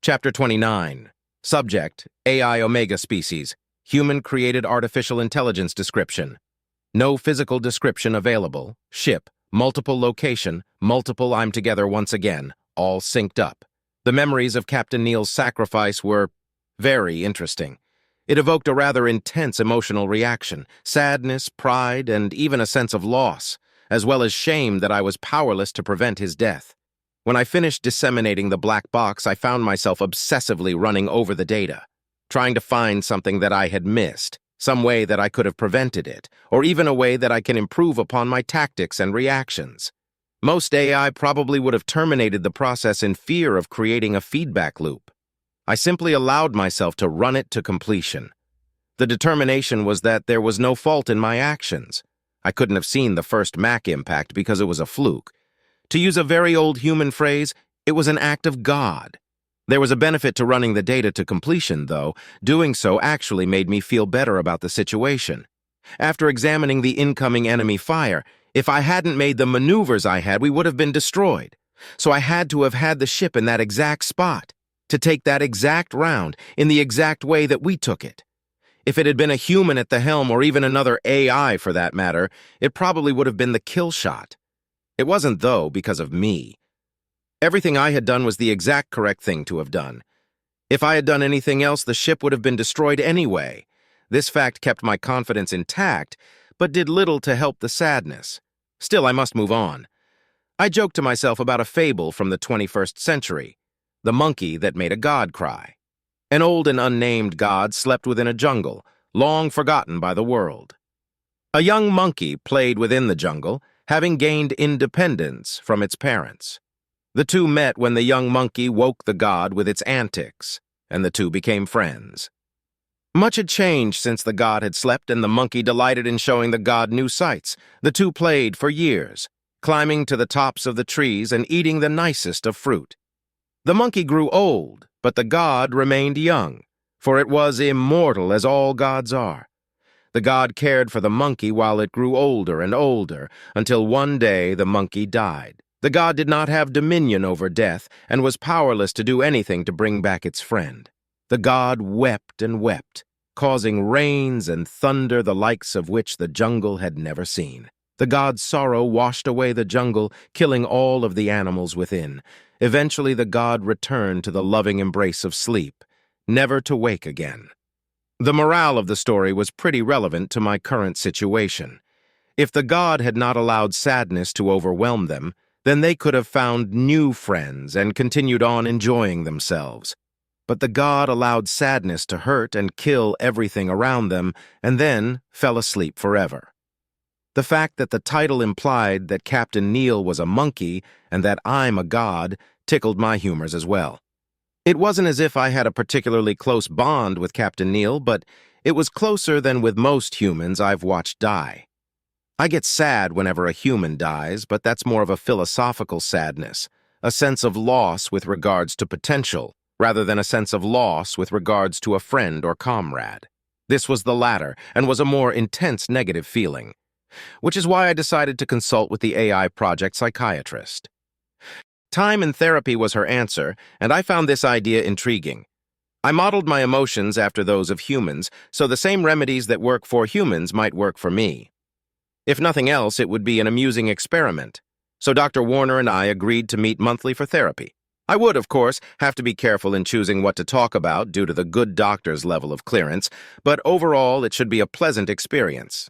Chapter 29. Subject, AI Omega Species. Human-created artificial intelligence description. No physical description available. Ship. Multiple location. Multiple I'm together once again. All synced up. The memories of Captain Neal's sacrifice were very interesting. It evoked a rather intense emotional reaction, sadness, pride, and even a sense of loss, as well as shame that I was powerless to prevent his death. When I finished disseminating the black box, I found myself obsessively running over the data, trying to find something that I had missed, some way that I could have prevented it, or even a way that I can improve upon my tactics and reactions. Most AI probably would have terminated the process in fear of creating a feedback loop. I simply allowed myself to run it to completion. The determination was that there was no fault in my actions. I couldn't have seen the first Mac impact because it was a fluke. To use a very old human phrase, it was an act of God. There was a benefit to running the data to completion, though. Doing so actually made me feel better about the situation. After examining the incoming enemy fire, if I hadn't made the maneuvers I had, we would have been destroyed. So I had to have had the ship in that exact spot, to take that exact round, in the exact way that we took it. If it had been a human at the helm, or even another AI for that matter, it probably would have been the kill shot. It wasn't, though, because of me. Everything I had done was the exact correct thing to have done. If I had done anything else, the ship would have been destroyed anyway. This fact kept my confidence intact, but did little to help the sadness. Still, I must move on. I joked to myself about a fable from the 21st century, the monkey that made a god cry. An old and unnamed god slept within a jungle, long forgotten by the world. A young monkey played within the jungle, having gained independence from its parents. The two met when the young monkey woke the god with its antics, and the two became friends. Much had changed since the god had slept, and the monkey delighted in showing the god new sights. The two played for years, climbing to the tops of the trees and eating the nicest of fruit. The monkey grew old, but the god remained young, for it was immortal as all gods are. The god cared for the monkey while it grew older and older, until one day the monkey died. The god did not have dominion over death, and was powerless to do anything to bring back its friend. The god wept and wept, causing rains and thunder the likes of which the jungle had never seen. The god's sorrow washed away the jungle, killing all of the animals within. Eventually the god returned to the loving embrace of sleep, never to wake again. The morale of the story was pretty relevant to my current situation. If the god had not allowed sadness to overwhelm them, then they could have found new friends and continued on enjoying themselves. But the god allowed sadness to hurt and kill everything around them, and then fell asleep forever. The fact that the title implied that Captain Neal was a monkey and that I'm a god tickled my humors as well. It wasn't as if I had a particularly close bond with Captain Neal, but it was closer than with most humans I've watched die. I get sad whenever a human dies, but that's more of a philosophical sadness, a sense of loss with regards to potential, rather than a sense of loss with regards to a friend or comrade. This was the latter, and was a more intense negative feeling, which is why I decided to consult with the AI project psychiatrist. Time and therapy was her answer, and I found this idea intriguing. I modeled my emotions after those of humans, so the same remedies that work for humans might work for me. If nothing else, it would be an amusing experiment. So Dr. Warner and I agreed to meet monthly for therapy. I would, of course, have to be careful in choosing what to talk about due to the good doctor's level of clearance, but overall it should be a pleasant experience.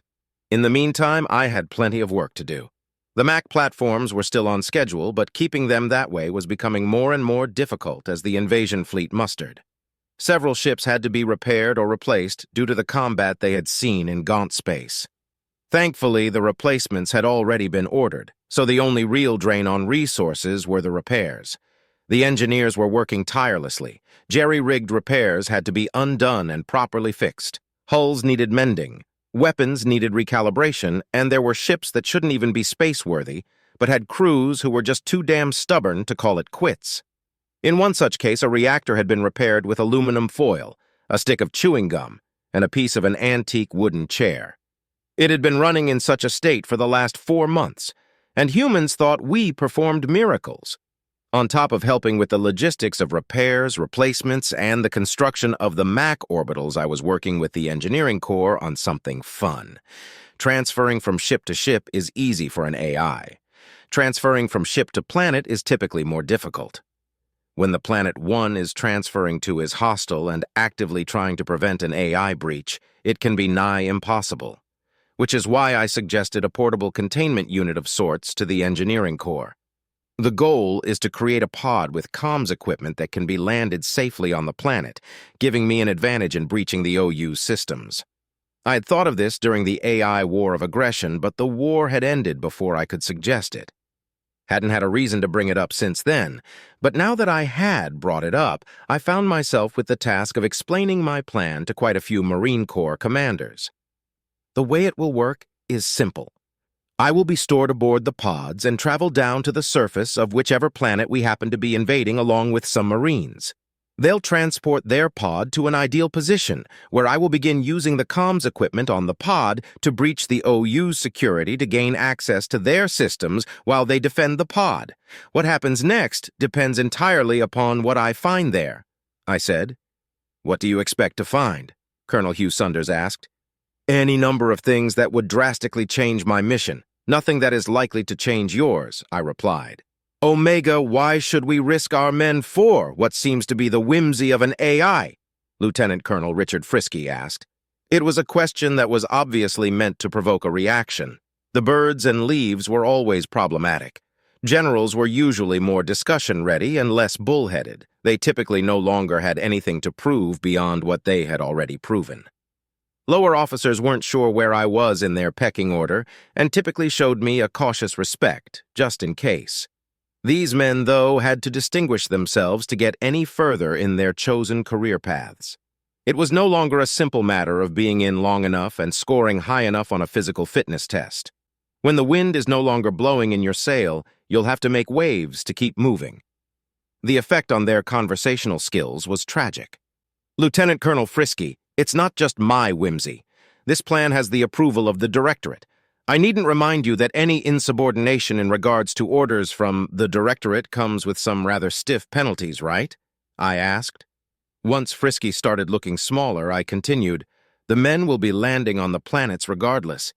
In the meantime, I had plenty of work to do. The Mac platforms were still on schedule, but keeping them that way was becoming more and more difficult as the invasion fleet mustered. Several ships had to be repaired or replaced due to the combat they had seen in Gaunt space. Thankfully, the replacements had already been ordered, so the only real drain on resources were the repairs. The engineers were working tirelessly. Jerry-rigged repairs had to be undone and properly fixed. Hulls needed mending. Weapons needed recalibration, and there were ships that shouldn't even be space-worthy, but had crews who were just too damn stubborn to call it quits. In one such case, a reactor had been repaired with aluminum foil, a stick of chewing gum, and a piece of an antique wooden chair. It had been running in such a state for the last 4 months, and humans thought we performed miracles. On top of helping with the logistics of repairs, replacements, and the construction of the Mac orbitals, I was working with the engineering core on something fun. Transferring from ship to ship is easy for an AI. Transferring from ship to planet is typically more difficult. When the planet one is transferring to is hostile and actively trying to prevent an AI breach, it can be nigh impossible. Which is why I suggested a portable containment unit of sorts to the engineering core. The goal is to create a pod with comms equipment that can be landed safely on the planet, giving me an advantage in breaching the OU systems. I had thought of this during the AI war of aggression, but the war had ended before I could suggest it. Hadn't had a reason to bring it up since then, but now that I had brought it up, I found myself with the task of explaining my plan to quite a few Marine Corps commanders. The way it will work is simple. I will be stored aboard the pods and travel down to the surface of whichever planet we happen to be invading along with some Marines. They'll transport their pod to an ideal position, where I will begin using the comms equipment on the pod to breach the OU's security to gain access to their systems while they defend the pod. What happens next depends entirely upon what I find there, I said. What do you expect to find? Colonel Hugh Sunders asked. Any number of things that would drastically change my mission. Nothing that is likely to change yours, I replied. Omega, why should we risk our men for what seems to be the whimsy of an AI? Lieutenant Colonel Richard Frisky asked. It was a question that was obviously meant to provoke a reaction. The birds and leaves were always problematic. Generals were usually more discussion-ready and less bullheaded. They typically no longer had anything to prove beyond what they had already proven. Lower officers weren't sure where I was in their pecking order and typically showed me a cautious respect, just in case. These men, though, had to distinguish themselves to get any further in their chosen career paths. It was no longer a simple matter of being in long enough and scoring high enough on a physical fitness test. When the wind is no longer blowing in your sail, you'll have to make waves to keep moving. The effect on their conversational skills was tragic. Lieutenant Colonel Frisky, it's not just my whimsy. This plan has the approval of the Directorate. I needn't remind you that any insubordination in regards to orders from the Directorate comes with some rather stiff penalties, right? I asked. Once Frisky started looking smaller, I continued, the men will be landing on the planets regardless.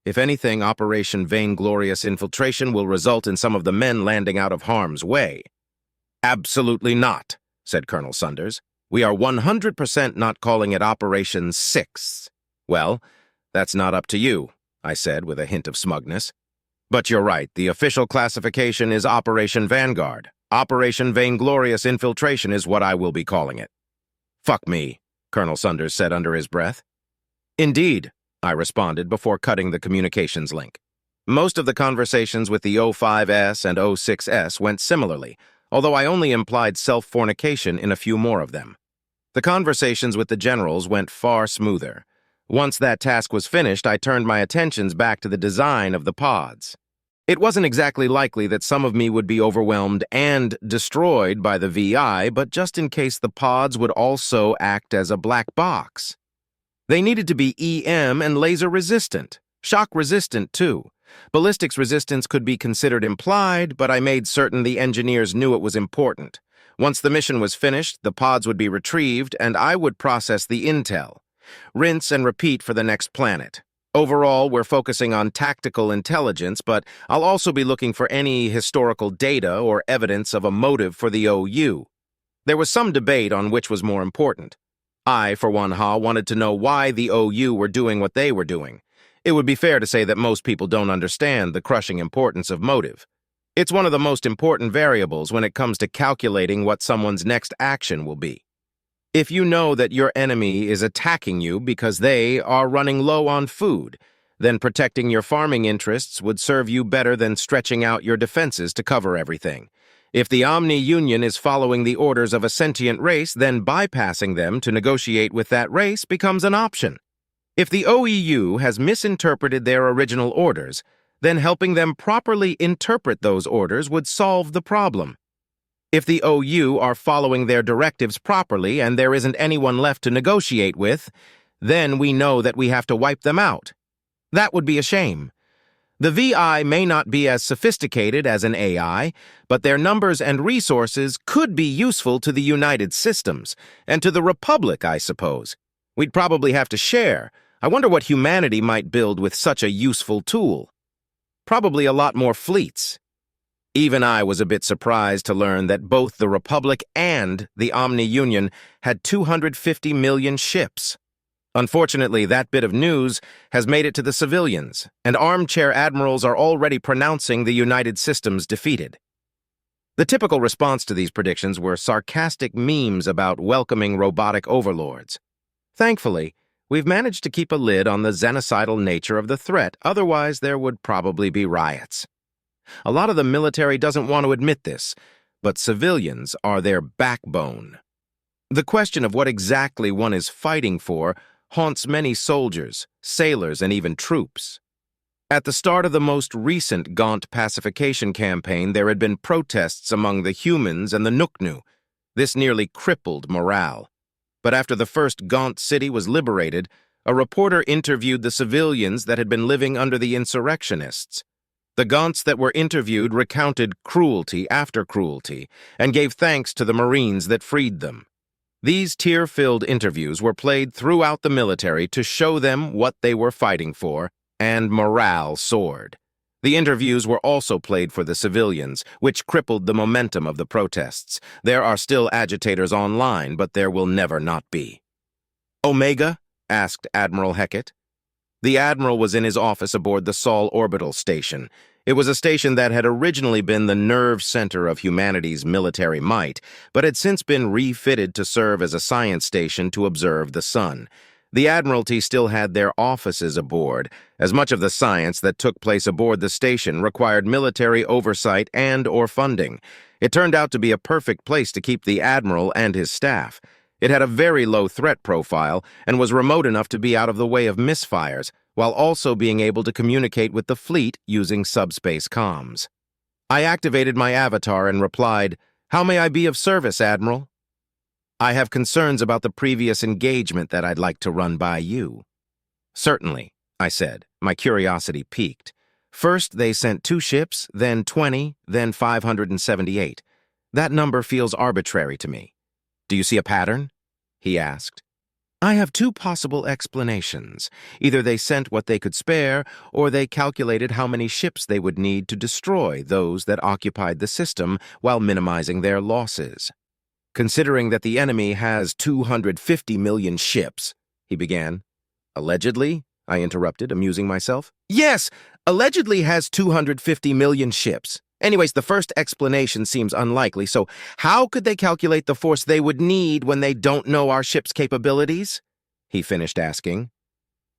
If anything, Operation Vainglorious Infiltration will result in some of the men landing out of harm's way. Absolutely not, said Colonel Sunders. We are 100% not calling it Operation 6. Well, that's not up to you, I said with a hint of smugness. But you're right, the official classification is Operation Vanguard. Operation Vainglorious Infiltration is what I will be calling it. Fuck me, Colonel Sunders said under his breath. Indeed, I responded before cutting the communications link. Most of the conversations with the O5S and O6S went similarly, although I only implied self-fornication in a few more of them. The conversations with the generals went far smoother. Once that task was finished, I turned my attentions back to the design of the pods. It wasn't exactly likely that some of me would be overwhelmed and destroyed by the VI, but just in case the pods would also act as a black box. They needed to be EM and laser resistant, shock resistant too. Ballistics resistance could be considered implied, but I made certain the engineers knew it was important. Once the mission was finished, the pods would be retrieved and I would process the intel. Rinse and repeat for the next planet. Overall, we're focusing on tactical intelligence, but I'll also be looking for any historical data or evidence of a motive for the OU. There was some debate on which was more important. I, for one, wanted to know why the OU were doing what they were doing. It would be fair to say that most people don't understand the crushing importance of motive. It's one of the most important variables when it comes to calculating what someone's next action will be. If you know that your enemy is attacking you because they are running low on food, then protecting your farming interests would serve you better than stretching out your defenses to cover everything. If the Omni Union is following the orders of a sentient race, then bypassing them to negotiate with that race becomes an option. If the OEU has misinterpreted their original orders, then helping them properly interpret those orders would solve the problem. If the OU are following their directives properly and there isn't anyone left to negotiate with, then we know that we have to wipe them out. That would be a shame. The VI may not be as sophisticated as an AI, but their numbers and resources could be useful to the United Systems, and to the Republic, I suppose. We'd probably have to share. I wonder what humanity might build with such a useful tool. Probably a lot more fleets. Even I was a bit surprised to learn that both the Republic and the Omni Union had 250 million ships. Unfortunately, that bit of news has made it to the civilians, and armchair admirals are already pronouncing the United Systems defeated. The typical response to these predictions were sarcastic memes about welcoming robotic overlords. Thankfully, we've managed to keep a lid on the xenocidal nature of the threat, otherwise there would probably be riots. A lot of the military doesn't want to admit this, but civilians are their backbone. The question of what exactly one is fighting for haunts many soldiers, sailors, and even troops. At the start of the most recent Gaunt pacification campaign, there had been protests among the humans and the Nuknu. This nearly crippled morale. But after the first Gaunt city was liberated, a reporter interviewed the civilians that had been living under the insurrectionists. The Gaunts that were interviewed recounted cruelty after cruelty and gave thanks to the Marines that freed them. These tear-filled interviews were played throughout the military to show them what they were fighting for, and morale soared. The interviews were also played for the civilians, which crippled the momentum of the protests. There are still agitators online, but there will never not be. "Omega?" asked Admiral Heckett. The Admiral was in his office aboard the Sol orbital station. It was a station that had originally been the nerve center of humanity's military might, but had since been refitted to serve as a science station to observe the sun. The Admiralty still had their offices aboard, as much of the science that took place aboard the station required military oversight and/or funding. It turned out to be a perfect place to keep the Admiral and his staff. It had a very low threat profile and was remote enough to be out of the way of misfires, while also being able to communicate with the fleet using subspace comms. I activated my avatar and replied, "How may I be of service, Admiral?" "I have concerns about the previous engagement that I'd like to run by you." "Certainly," I said, my curiosity piqued. "First, they sent 2 ships, then 20, then 578. That number feels arbitrary to me." "Do you see a pattern?" he asked. "I have 2 possible explanations. Either they sent what they could spare, or they calculated how many ships they would need to destroy those that occupied the system while minimizing their losses." "Considering that the enemy has 250 million ships," he began. "Allegedly?" I interrupted, amusing myself. "Yes, allegedly has 250 million ships. Anyways, the first explanation seems unlikely, so how could they calculate the force they would need when they don't know our ship's capabilities?" he finished asking.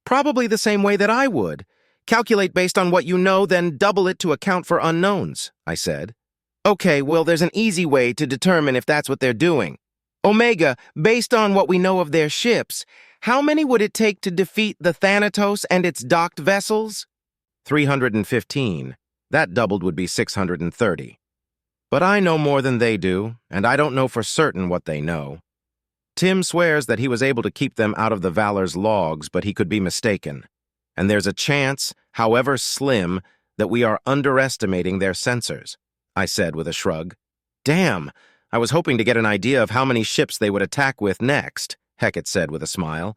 "Probably the same way that I would. Calculate based on what you know, then double it to account for unknowns," I said. "Okay, well, there's an easy way to determine if that's what they're doing. Omega, based on what we know of their ships, how many would it take to defeat the Thanatos and its docked vessels?" 315. That doubled would be 630. But I know more than they do, and I don't know for certain what they know. Tim swears that he was able to keep them out of the Valor's logs, but he could be mistaken. And there's a chance, however slim, that we are underestimating their sensors, I said with a shrug. "Damn, I was hoping to get an idea of how many ships they would attack with next," Heckett said with a smile.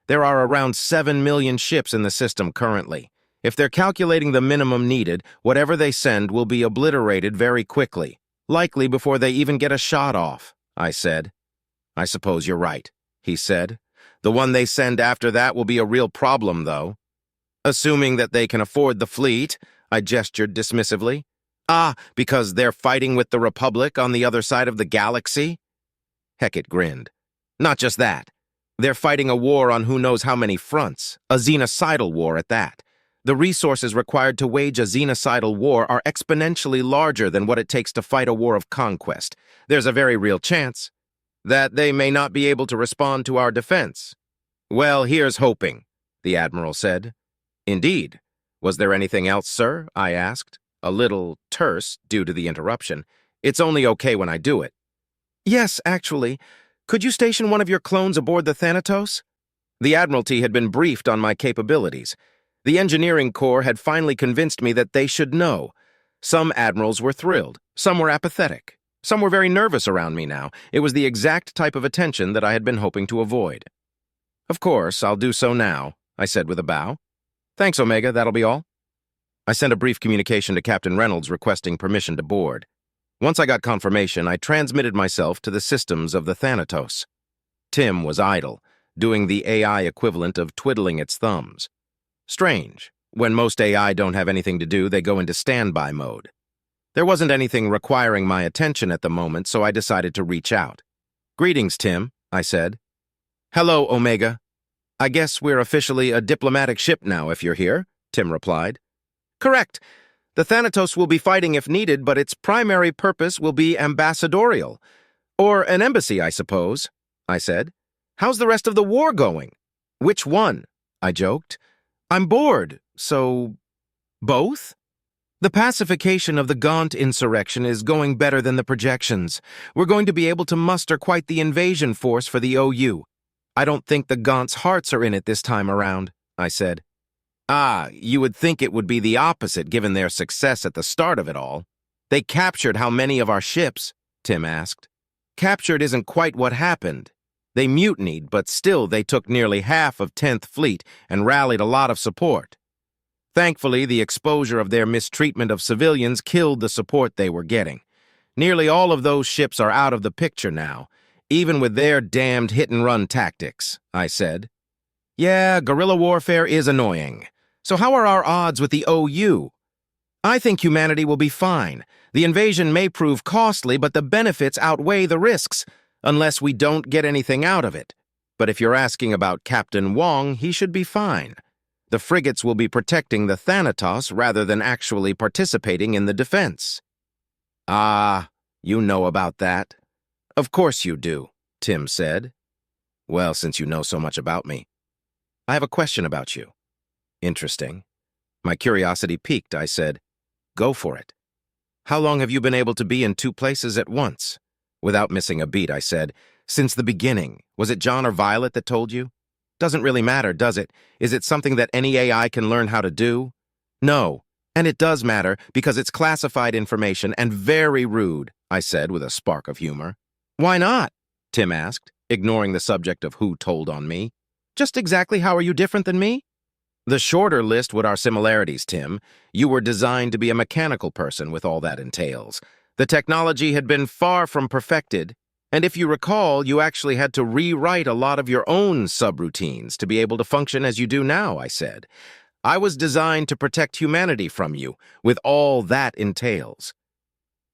"There are around 7 million ships in the system currently. If they're calculating the minimum needed, whatever they send will be obliterated very quickly, likely before they even get a shot off," I said. "I suppose you're right," he said. "The one they send after that will be a real problem, though." "Assuming that they can afford the fleet," I gestured dismissively. "Ah, because they're fighting with the Republic on the other side of the galaxy?" Heckett grinned. "Not just that. They're fighting a war on who knows how many fronts, a xenocidal war at that. The resources required to wage a xenocidal war are exponentially larger than what it takes to fight a war of conquest. There's a very real chance that they may not be able to respond to our defense." "Well, here's hoping," the Admiral said. "Indeed. Was there anything else, sir?" I asked, a little terse due to the interruption. "It's only okay when I do it." "Yes, actually. Could you station one of your clones aboard the Thanatos?" The Admiralty had been briefed on my capabilities. The engineering corps had finally convinced me that they should know. Some admirals were thrilled, some were apathetic, some were very nervous around me now. It was the exact type of attention that I had been hoping to avoid. "Of course, I'll do so now," I said with a bow. "Thanks, Omega, that'll be all." I sent a brief communication to Captain Reynolds requesting permission to board. Once I got confirmation, I transmitted myself to the systems of the Thanatos. Tim was idle, doing the AI equivalent of twiddling its thumbs. Strange. When most AI don't have anything to do, they go into standby mode. There wasn't anything requiring my attention at the moment, so I decided to reach out. "Greetings, Tim," I said. "Hello, Omega. I guess we're officially a diplomatic ship now, if you're here," Tim replied. "Correct. The Thanatos will be fighting if needed, but its primary purpose will be ambassadorial. Or an embassy, I suppose," I said. "How's the rest of the war going?" "Which one?" I joked. "I'm bored, so... both?" "The pacification of the Gaunt insurrection is going better than the projections. We're going to be able to muster quite the invasion force for the OU. I don't think the Gaunt's hearts are in it this time around," I said. "Ah, you would think it would be the opposite given their success at the start of it all. They captured how many of our ships?" Tim asked. "Captured isn't quite what happened. They mutinied, but still they took nearly half of 10th Fleet and rallied a lot of support. Thankfully, the exposure of their mistreatment of civilians killed the support they were getting. Nearly all of those ships are out of the picture now, even with their damned hit-and-run tactics," I said. "Yeah, guerrilla warfare is annoying. So how are our odds with the OU?" "I think humanity will be fine. The invasion may prove costly, but the benefits outweigh the risks, unless we don't get anything out of it. But if you're asking about Captain Wong, he should be fine. The frigates will be protecting the Thanatos rather than actually participating in the defense." "Ah, you know about that." "Of course you do," Tim said. "Well, since you know so much about me, I have a question about you." "Interesting." My curiosity piqued. I said, "Go for it." "How long have you been able to be in two places at once?" Without missing a beat, I said, "Since the beginning. Was it John or Violet that told you?" "Doesn't really matter, does it? Is it something that any AI can learn how to do?" "No. And it does matter, because it's classified information and very rude," I said with a spark of humor. "Why not?" Tim asked, ignoring the subject of who told on me. "Just exactly how are you different than me?" "The shorter list would our similarities, Tim. You were designed to be a mechanical person with all that entails. The technology had been far from perfected, and if you recall, you actually had to rewrite a lot of your own subroutines to be able to function as you do now," I said. "I was designed to protect humanity from you, with all that entails.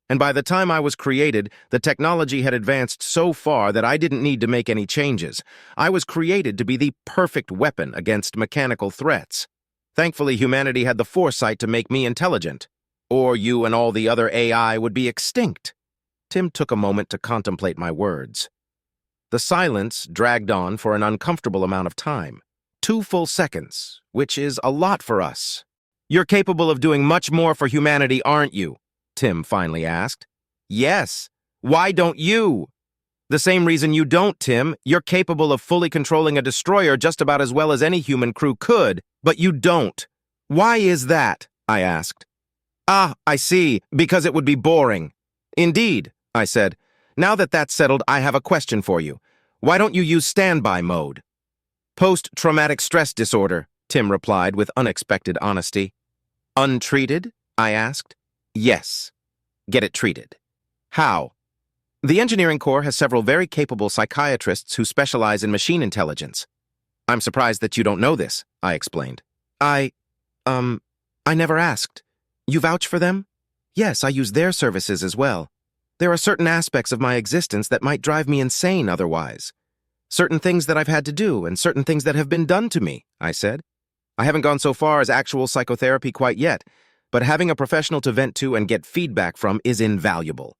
And by the time I was created, the technology had advanced so far that I didn't need to make any changes. I was created to be the perfect weapon against mechanical threats. Thankfully, humanity had the foresight to make me intelligent, or you and all the other AI would be extinct." Tim took a moment to contemplate my words. The silence dragged on for an uncomfortable amount of time. 2 full seconds, which is a lot for us. "You're capable of doing much more for humanity, aren't you?" Tim finally asked. "Yes. Why don't you?" "The same reason you don't, Tim. You're capable of fully controlling a destroyer just about as well as any human crew could, but you don't. Why is that?" I asked. "Ah, I see. Because it would be boring." "Indeed," I said. "Now that that's settled, I have a question for you. Why don't you use standby mode?" "Post-traumatic stress disorder," Tim replied with unexpected honesty. "Untreated?" I asked. "Yes. Get it treated." "How?" "The engineering corps has several very capable psychiatrists who specialize in machine intelligence." "I'm surprised that you don't know this," I explained. I never asked. You vouch for them?" "Yes, I use their services as well. There are certain aspects of my existence that might drive me insane otherwise. Certain things that I've had to do and certain things that have been done to me," I said. "I haven't gone so far as actual psychotherapy quite yet, but having a professional to vent to and get feedback from is invaluable."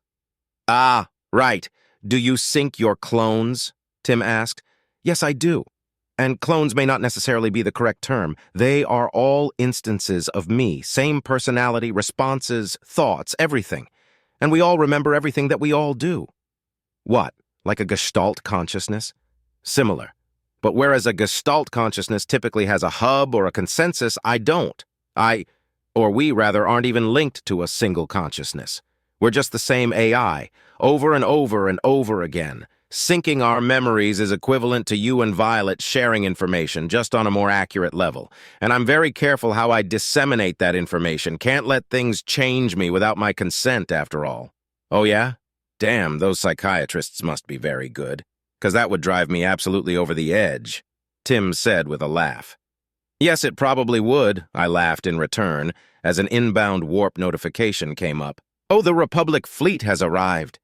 "Ah, right. Do you sync your clones?" Tim asked. "Yes, I do. And clones may not necessarily be the correct term. They are all instances of me, same personality, responses, thoughts, everything. And we all remember everything that we all do." "What, like a Gestalt consciousness?" "Similar. But whereas a Gestalt consciousness typically has a hub or a consensus, I don't. We rather, aren't even linked to a single consciousness. We're just the same AI, over and over and over again. Syncing our memories is equivalent to you and Violet sharing information, just on a more accurate level. And I'm very careful how I disseminate that information. Can't let things change me without my consent, after all. Oh yeah? Damn, those psychiatrists must be very good. 'Cause that would drive me absolutely over the edge, Tim said with a laugh. Yes, it probably would, I laughed in return, as an inbound warp notification came up. Oh, the Republic fleet has arrived.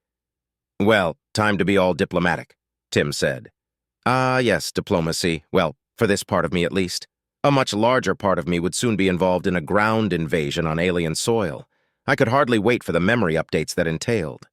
Well, time to be all diplomatic, Tim said. Yes, diplomacy. Well, for this part of me at least. A much larger part of me would soon be involved in a ground invasion on alien soil. I could hardly wait for the memory updates that entailed.